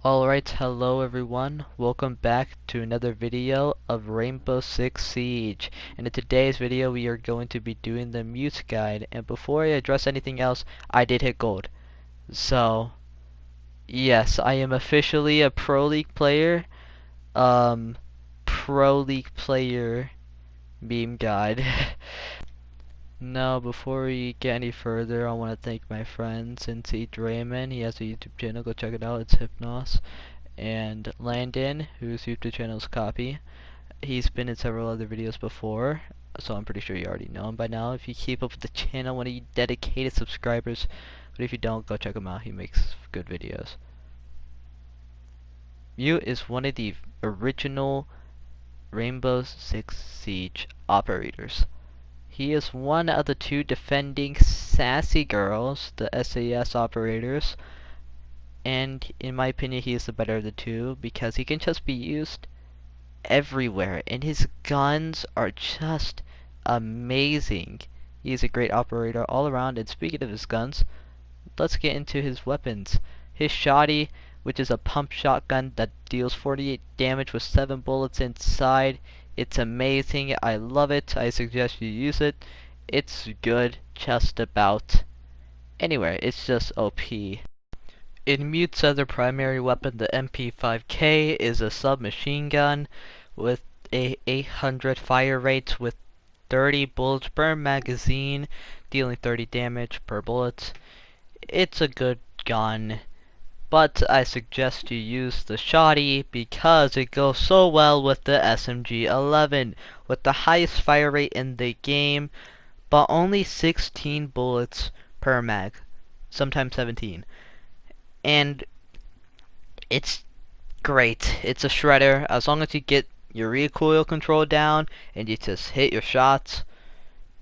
Alright, hello everyone. Welcome back to another video of Rainbow Six Siege. And in today's video we are going to be doing the mute guide. And before I address anything else, I did hit gold. So, yes, I am officially a Pro League player. Pro League player meme guide. Now, before we get any further, I want to thank my friend Cincy Draymond. He has a YouTube channel, go check it out, it's Hypnos. And Landon, whose YouTube channel is Copy. He's been in several other videos before, so I'm pretty sure you already know him by now. If you keep up with the channel, one of you dedicated subscribers. But if you don't, go check him out, he makes good videos. Mute is one of the original Rainbow Six Siege operators. He is one of the two defending sassy girls, the SAS operators, and in my opinion he is the better of the two because he can just be used everywhere and his guns are just amazing. He's a great operator all around. And speaking of his guns, let's get into his weapons. His shoddy, which is a pump shotgun that deals 48 damage with 7 bullets inside. It's amazing. I love it. I suggest you use it. It's good just about anywhere. It's just OP. In Mute's other primary weapon, the MP5K, is a submachine gun with a 800 fire rate with 30 bullets per magazine, dealing 30 damage per bullet. It's a good gun, but I suggest you use the shoddy because it goes so well with the SMG-11 with the highest fire rate in the game, but only 16 bullets per mag, sometimes 17. And it's great. It's a shredder. As long as you get your recoil control down and you just hit your shots,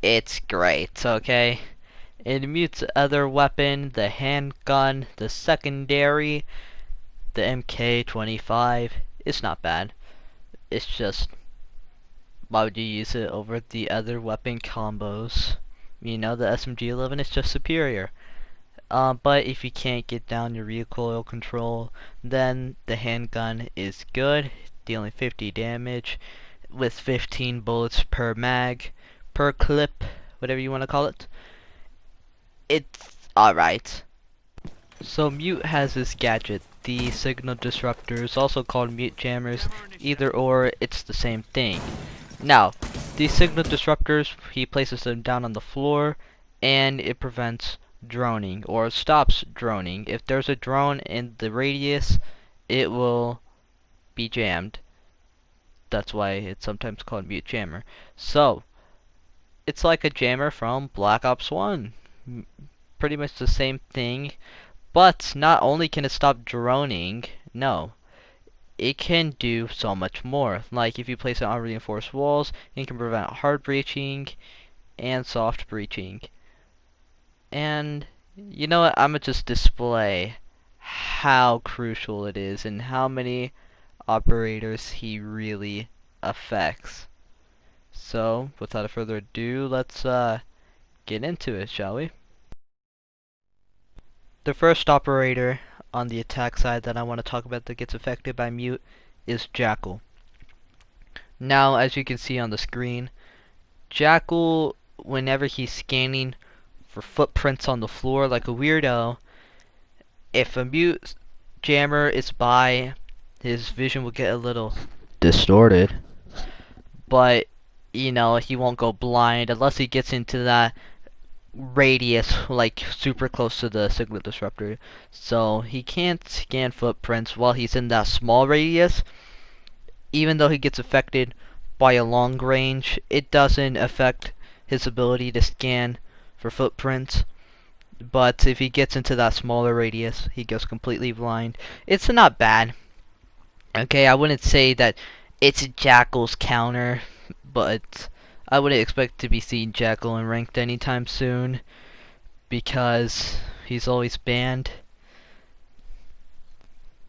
it's great, okay? In Mute's other weapon, the handgun, the secondary, the MK25, it's not bad. It's just, why would you use it over the other weapon combos? You know, the SMG-11 is just superior. But if you can't get down your recoil control, then the handgun is good, dealing 50 damage with 15 bullets per mag, per clip, whatever you want to call it. It's alright. So Mute has this gadget, the signal disruptors, also called mute jammers. Either or, it's the same thing. Now, these signal disruptors, he places them down on the floor, and it prevents droning, or stops droning. If there's a drone in the radius, it will be jammed. That's why it's sometimes called mute jammer. So, it's like a jammer from Black Ops 1. Pretty much the same thing, but not only can it stop droning, no, it can do so much more. Like if you place it on reinforced walls, it can prevent hard breaching and soft breaching. And you know what, I'm gonna just display how crucial it is and how many operators he really affects. So without further ado, let's get into it, shall we? The first operator on the attack side that I want to talk about that gets affected by Mute is Jackal. Now, as you can see on the screen, Jackal, whenever he's scanning for footprints on the floor like a weirdo, if a Mute jammer is by, his vision will get a little distorted. But, you know, he won't go blind unless he gets into that radius, like super close to the signal disruptor. So he can't scan footprints while he's in that small radius. Even though he gets affected by a long range, it doesn't affect his ability to scan for footprints. But if he gets into that smaller radius, he goes completely blind. It's not bad. Okay, I wouldn't say that it's Jackal's counter, but I wouldn't expect to be seeing Jackal in ranked anytime soon because he's always banned.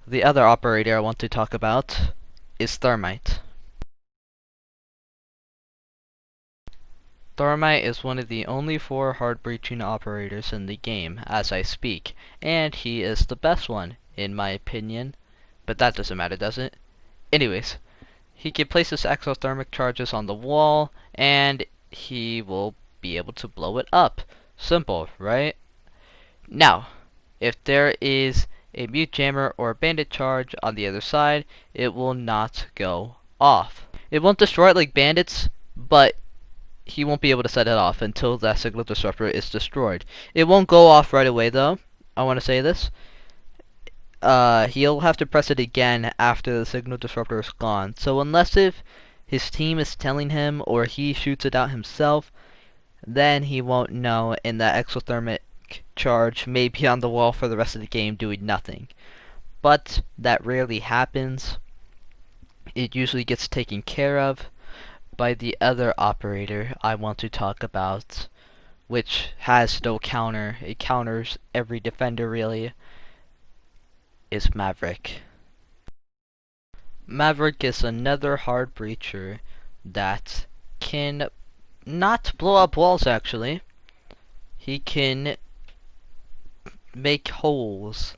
The other operator I want to talk about is Thermite. Thermite is one of the only 4 hard breaching operators in the game as I speak, and he is the best one in my opinion. But that doesn't matter, does it? Anyways, he can place his exothermic charges on the wall, and he will be able to blow it up. Simple, right? Now, if there is a mute jammer or a bandit charge on the other side, it will not go off. It won't destroy it like bandits, but he won't be able to set it off until that signal disruptor is destroyed. It won't go off right away though. I want to say this. He'll have to press it again after the signal disruptor is gone. So unless if his team is telling him or he shoots it out himself, then he won't know, and that exothermic charge may be on the wall for the rest of the game doing nothing. But that rarely happens. It usually gets taken care of by the other operator I want to talk about, which has no counter. It counters every defender really, is Maverick. Maverick is another hard breacher that can not blow up walls actually. He can make holes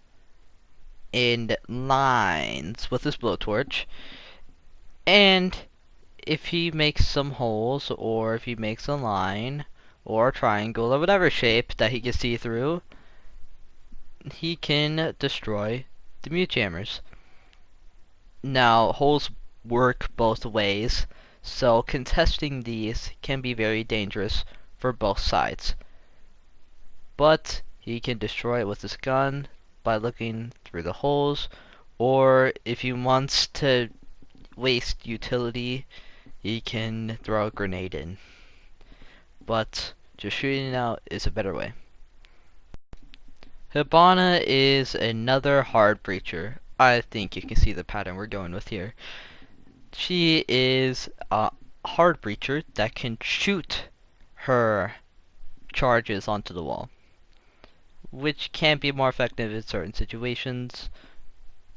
in lines with his blowtorch, and if he makes some holes, or if he makes a line or a triangle or whatever shape that he can see through, he can destroy the mute jammers. Now, holes work both ways, so contesting these can be very dangerous for both sides. But he can destroy it with his gun by looking through the holes, or if he wants to waste utility, he can throw a grenade in. But just shooting it out is a better way. Hibana is another hard breacher. I think you can see the pattern we're going with here. She is a hard breacher that can shoot her charges onto the wall, which can be more effective in certain situations,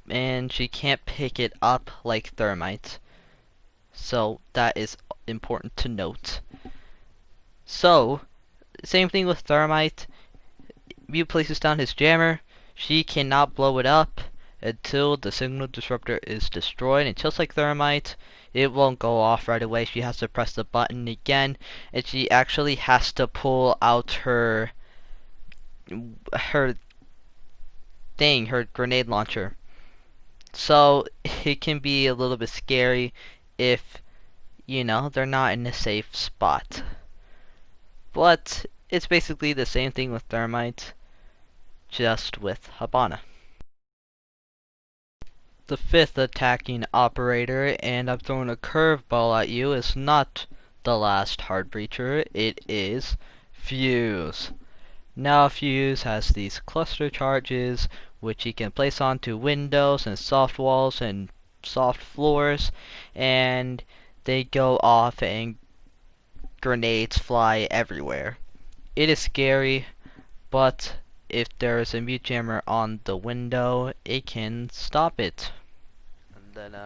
and she can't pick it up like thermite, so that is important to note. So, same thing with thermite. Mute places down his jammer, she cannot blow it up until the signal disruptor is destroyed, and just like thermite, it won't go off right away. She has to press the button again, and she actually has to pull out her thing, her grenade launcher. So it can be a little bit scary if, you know, they're not in a safe spot. But it's basically the same thing with thermite, just with Hibana. The fifth attacking operator, and I'm throwing a curveball at you, is not the last hard breacher, it is Fuse. Now Fuse has these cluster charges which he can place onto windows and soft walls and soft floors, and they go off and grenades fly everywhere. It is scary, but if there is a mute jammer on the window, it can stop it. And then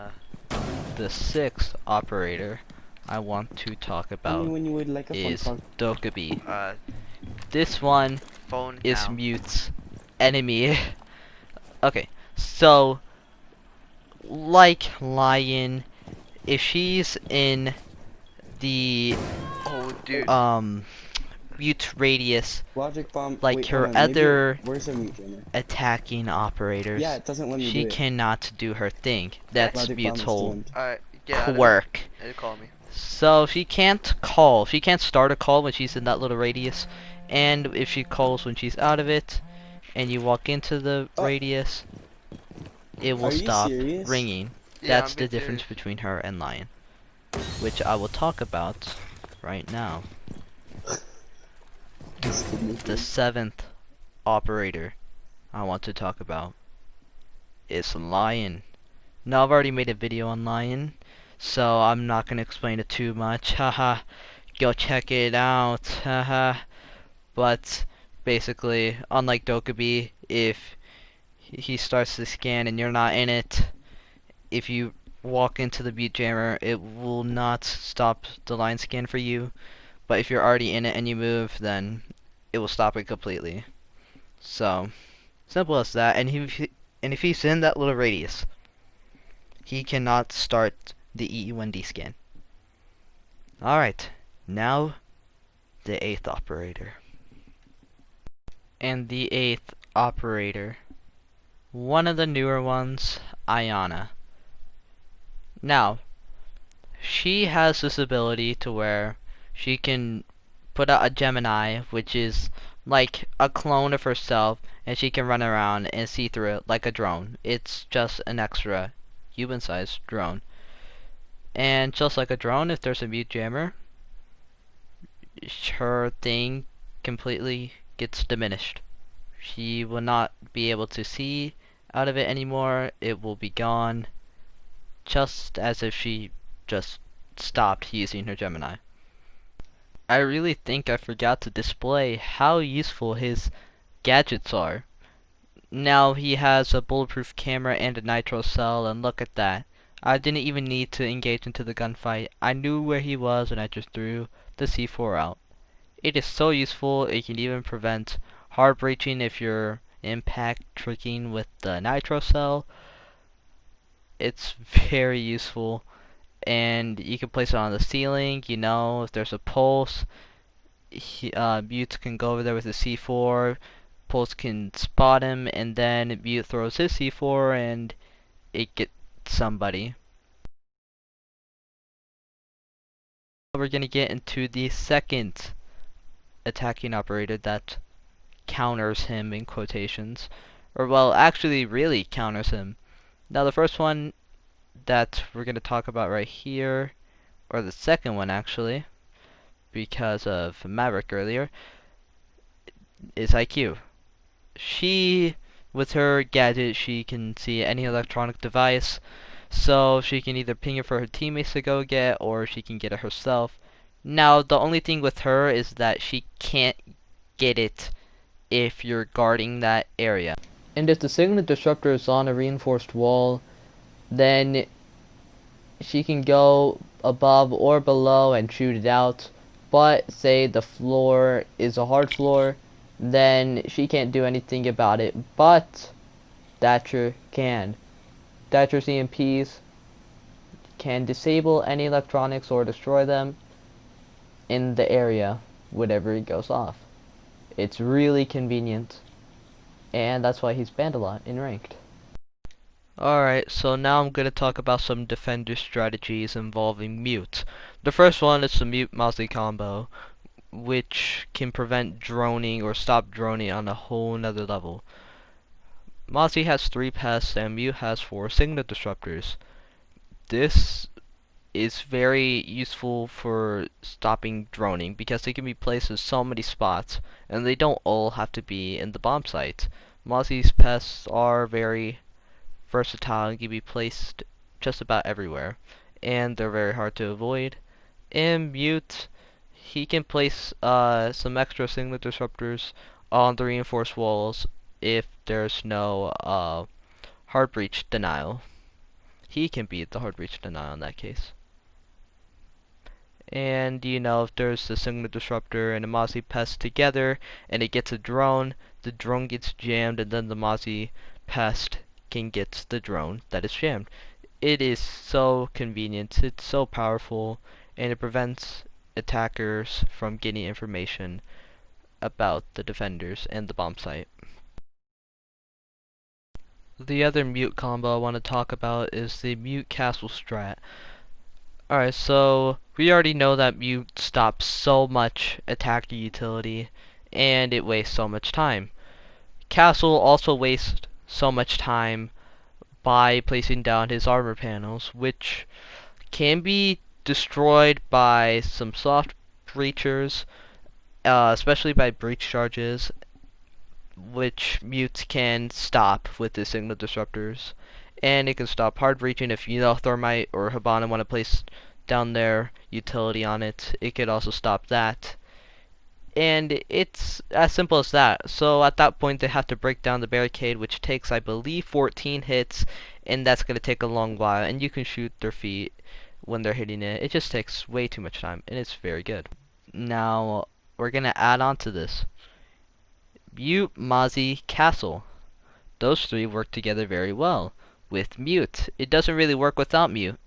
the sixth operator I want to talk about is Dokkaebi. This one is Mute's enemy. Okay, so like Lion, if she's in the mute radius, like her other attacking operators, yeah, it doesn't let me she do it. cannot do her thing. That's Logic Mute's bomb whole Alright, quirk. call me. So she can't call. She can't start a call when she's in that little radius, and if she calls when she's out of it, and you walk into the radius, it will stop ringing. Yeah, That's the difference between her and Lion, which I will talk about right now. The seventh operator I want to talk about is Lion. Now I've already made a video on Lion, so I'm not gonna explain it too much. Haha, go check it out. Haha. But basically, unlike Dokkaebi, if he starts to scan and you're not in it, if you walk into the mute jammer, it will not stop the line scan for you. But if you're already in it and you move, then it will stop it completely. So simple as that. And if he's in that little radius, he cannot start the EE1D scan. Alright, now the 8th operator. And the 8th operator, one of the newer ones, Ayana. Now, she has this ability to where she can put out a Gemini, which is like a clone of herself, and she can run around and see through it like a drone. It's just an extra human-sized drone. And just like a drone, if there's a mute jammer, her thing completely gets diminished. She will not be able to see out of it anymore. It will be gone, just as if she just stopped using her Gemini. I really think I forgot to display how useful his gadgets are. Now he has a bulletproof camera and a nitro cell, and look at that. I didn't even need to engage into the gunfight. I knew where he was and I just threw the C4 out. It is so useful. It can even prevent hard breaching if you're impact tricking with the nitro cell. It's very useful, and you can place it on the ceiling. You know, if there's a pulse, Mute can go over there with the C4. Pulse can spot him, and then Mute throws his C4, and it gets somebody. We're gonna get into the second attacking operator that counters him in quotations, or well, actually really counters him. Now the first one that we're going to talk about right here, or the second one actually, because of Maverick earlier, is IQ. She, with her gadget, she can see any electronic device, so she can either ping it for her teammates to go get, or she can get it herself. Now the only thing with her is that she can't get it if you're guarding that area. And if the signal disruptor is on a reinforced wall, then she can go above or below and shoot it out. But say the floor is a hard floor, then she can't do anything about it. But Thatcher can. Thatcher's EMPs can disable any electronics or destroy them in the area whenever it goes off. It's really convenient, and that's why he's banned a lot in ranked. Alright, so now I'm going to talk about some defender strategies involving Mute. The first one is the Mute Mozzie combo, which can prevent droning or stop droning on a whole nother level. Mozzie has 3 pests and Mute has 4 signal disruptors. This is very useful for stopping droning because they can be placed in so many spots, and they don't all have to be in the bomb site. Mozzie's pests are very versatile and can be placed just about everywhere, and they're very hard to avoid. And Mute, he can place some extra signal disruptors on the reinforced walls if there's no hard breach denial. He can be the hard breach denial in that case. And you know, if there's a signal disruptor and a Mozzie pest together and it gets a drone, the drone gets jammed, and then the Mozzie pest can get the drone that is jammed. It is so convenient, it's so powerful, and it prevents attackers from getting information about the defenders and the bomb site. The other Mute combo I want to talk about is the Mute Castle strat. Alright, so we already know that Mute stops so much attacker utility, and it wastes so much time. Castle also wastes so much time by placing down his armor panels, which can be destroyed by some soft breachers, especially by breach charges, which Mute can stop with the signal disruptors. And it can stop hard breaching if you know Thermite or Hibana want to place down their utility on it. It could also stop that. And it's as simple as that. So at that point they have to break down the barricade, which takes, I believe, 14 hits, and that's going to take a long while. And you can shoot their feet when they're hitting it. It just takes way too much time, and it's very good. Now we're going to add on to this Mute, Mozzie, Castle. Those 3 work together very well. with mute. It doesn't really work without mute.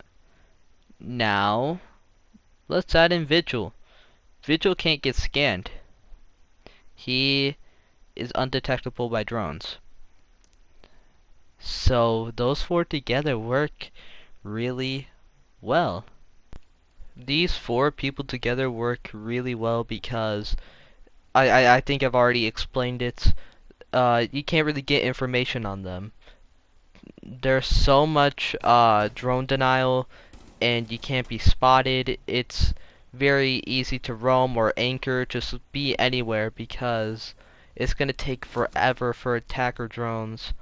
Now, let's add in Vigil. Vigil can't get scanned. He is undetectable by drones. So those four together work really well. These four people together work really well because I think I've already explained it. You can't really get information on them. There's so much drone denial, and you can't be spotted. It's very easy to roam or anchor, just be anywhere, because it's gonna take forever for attacker drones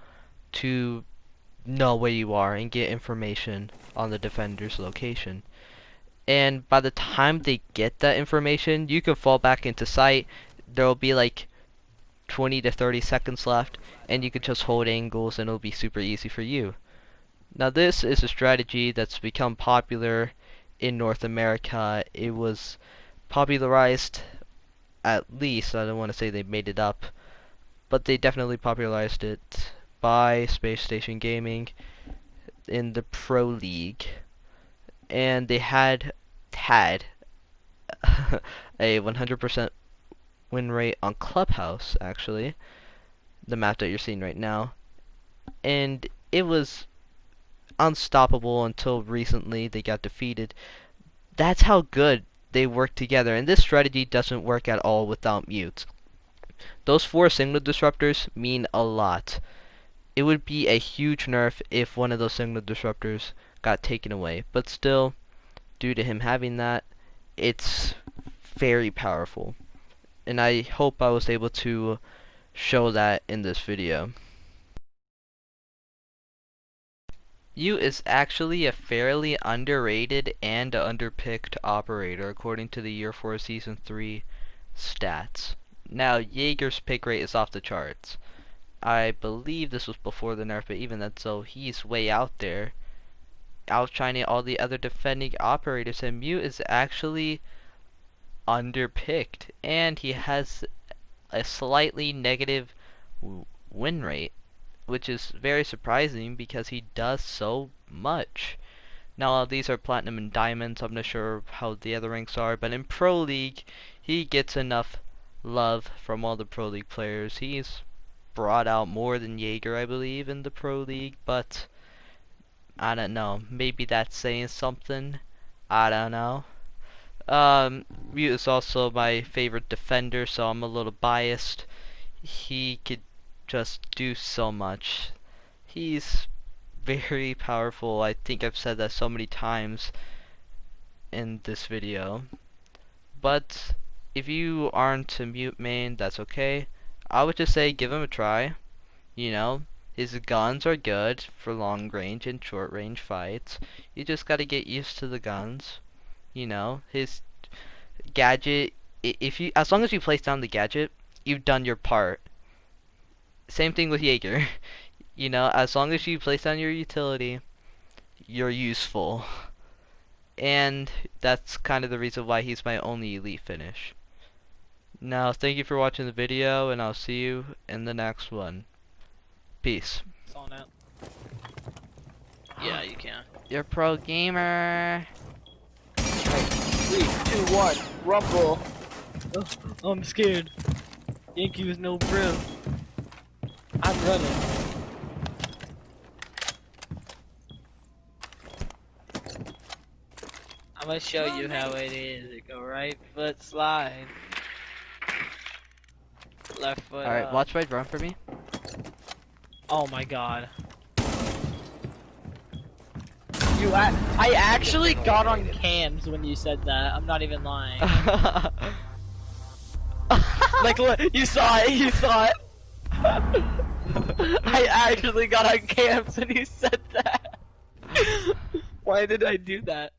to know where you are and get information on the defender's location. And by the time they get that information, you can fall back into sight. There'll be like 20 to 30 seconds left, and you can just hold angles and it'll be super easy for you. Now this is a strategy that's become popular in North America. It was popularized, at least, I don't want to say they made it up, but they definitely popularized it by Space Station Gaming in the Pro League. And they had a 100% win rate on Clubhouse, actually, the map that you're seeing right now, and it was unstoppable until recently they got defeated. That's how good they work together, and this strategy doesn't work at all without mutes. Those four signal disruptors mean a lot. It would be a huge nerf if one of those signal disruptors got taken away, but still, due to him having that, it's very powerful. And I hope I was able to show that in this video. Mute is actually a fairly underrated and underpicked operator according to the Year 4 Season 3 stats. Now, Jaeger's pick rate is off the charts. I believe this was before the nerf, but even then, so he's way out there, outshining all the other defending operators, and Mute is actually underpicked, and he has a slightly negative win rate, which is very surprising because he does so much. Now these are platinum and diamonds. I'm not sure how the other ranks are, but in Pro League he gets enough love from all the Pro League players. He's brought out more than Jaeger, I believe, in the Pro League, but I don't know. Maybe that's saying something. I don't know. Mute is also my favorite defender, so I'm a little biased. He could just do so much. He's very powerful. I think I've said that so many times in this video. But if you aren't a Mute main, that's okay. I would just say give him a try. You know, his guns are good for long range and short range fights. You just gotta get used to the guns. You know, his gadget, as long as you place down the gadget, you've done your part. Same thing with Jaeger. You know, as long as you place down your utility, you're useful. And that's kind of the reason why he's my only elite finish. Now, thank you for watching the video, and I'll see you in the next one. Peace. Yeah, you can. You're a pro gamer. 3, 2, 1, rumble. Oh, I'm scared. Yankee was no bro. I'm running. I'm gonna show you how it is. You go right foot slide. Left foot. Alright, watch right run for me. Oh my god. I actually got on cams when you said that. I'm not even lying. Like, look, you saw it. You saw it. I actually got on cams when you said that. Why did I do that?